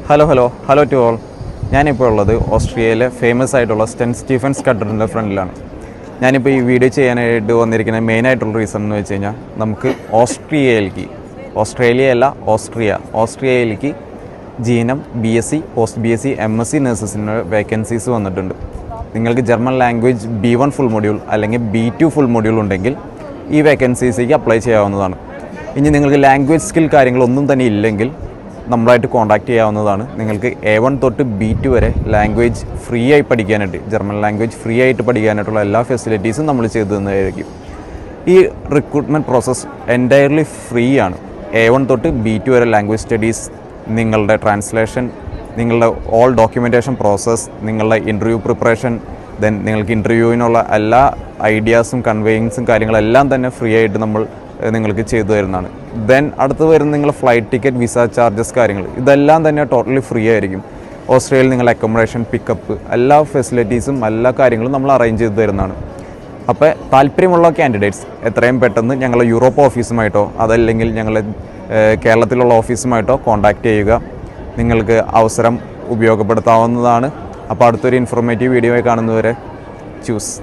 Hello to all. ഞാനിപ്പോൾ ഉള്ളത് ഓസ്ട്രിയയിലെ ഫേമസ് ആയിട്ടുള്ള സെൻറ്റ് സ്റ്റീഫൻസ് കത്തീഡ്രലിൻ്റെ ഫ്രണ്ടിലാണ്. ഞാനിപ്പോൾ ഈ വീഡിയോ ചെയ്യാനായിട്ട് വന്നിരിക്കുന്ന മെയിനായിട്ടുള്ള റീസൺ എന്ന് വെച്ച് കഴിഞ്ഞാൽ നമുക്ക് ഓസ്ട്രിയയിലേക്ക് ജീനം, BSc, പോസ്റ്റ് BSc, MSc നഴ്സസിന് വേക്കൻസീസ് വന്നിട്ടുണ്ട്. നിങ്ങൾക്ക് German language B1 full module അല്ലെങ്കിൽ B2 ഫുൾ മൊഡ്യൂൾ ഉണ്ടെങ്കിൽ ഈ വേക്കൻസീസിലേക്ക് അപ്ലൈ ചെയ്യാവുന്നതാണ്. ഇനി നിങ്ങൾക്ക് ലാംഗ്വേജ് സ്കിൽ കാര്യങ്ങളൊന്നും തന്നെ ഇല്ലെങ്കിൽ നമ്മളായിട്ട് കോൺടാക്റ്റ് ചെയ്യാവുന്നതാണ്. നിങ്ങൾക്ക് A1 തൊട്ട് B2 വരെ ലാംഗ്വേജ് ഫ്രീ ആയി പഠിക്കാനായിട്ട്, ജർമ്മൻ ലാംഗ്വേജ് ഫ്രീ ആയിട്ട് പഠിക്കാനായിട്ടുള്ള എല്ലാ ഫെസിലിറ്റീസും നമ്മൾ ചെയ്തു തന്നതായിരിക്കും. ഈ റിക്രൂട്ട്മെൻറ്റ് പ്രോസസ്സ് എൻറ്റയർലി ഫ്രീ ആണ്. A1 തൊട്ട് B2 വരെ ലാംഗ്വേജ് സ്റ്റഡീസ്, നിങ്ങളുടെ ട്രാൻസ്ലേഷൻ, നിങ്ങളുടെ ഓൾ ഡോക്യുമെൻറ്റേഷൻ പ്രോസസ്സ്, നിങ്ങളുടെ ഇൻ്റർവ്യൂ പ്രിപ്പറേഷൻ, ദെൻ നിങ്ങൾക്ക് ഇൻ്റർവ്യൂവിനുള്ള എല്ലാ ഐഡിയാസും കൺവേയിങ്സും കാര്യങ്ങളെല്ലാം തന്നെ ഫ്രീ ആയിട്ട് നമ്മൾ നിങ്ങൾക്ക് ചെയ്തു തരുന്നതാണ്. ദെൻ അടുത്ത് വരുന്ന നിങ്ങളുടെ ഫ്ലൈറ്റ് ടിക്കറ്റ്, വിസ ചാർജസ് കാര്യങ്ങൾ ഇതെല്ലാം തന്നെ ടോട്ടലി ഫ്രീ ആയിരിക്കും. ഓസ്ട്രേലിയയിൽ നിങ്ങൾ അക്കോമഡേഷൻ, പിക്കപ്പ്, എല്ലാ ഫെസിലിറ്റീസും എല്ലാ കാര്യങ്ങളും നമ്മൾ അറേഞ്ച് ചെയ്ത് തരുന്നതാണ്. അപ്പോൾ താല്പര്യമുള്ള കാൻഡിഡേറ്റ്സ് എത്രയും പെട്ടെന്ന് ഞങ്ങളുടെ യൂറോപ്പ് ഓഫീസുമായിട്ടോ അതല്ലെങ്കിൽ ഞങ്ങൾ കേരളത്തിലുള്ള ഓഫീസുമായിട്ടോ കോൺടാക്റ്റ് ചെയ്യുക. നിങ്ങൾക്ക് അവസരം ഉപയോഗപ്പെടുത്താവുന്നതാണ്. അപ്പോൾ അടുത്തൊരു ഇൻഫോർമേറ്റീവ് വീഡിയോ ആയി കാണുന്നവരെ ചൂസ്.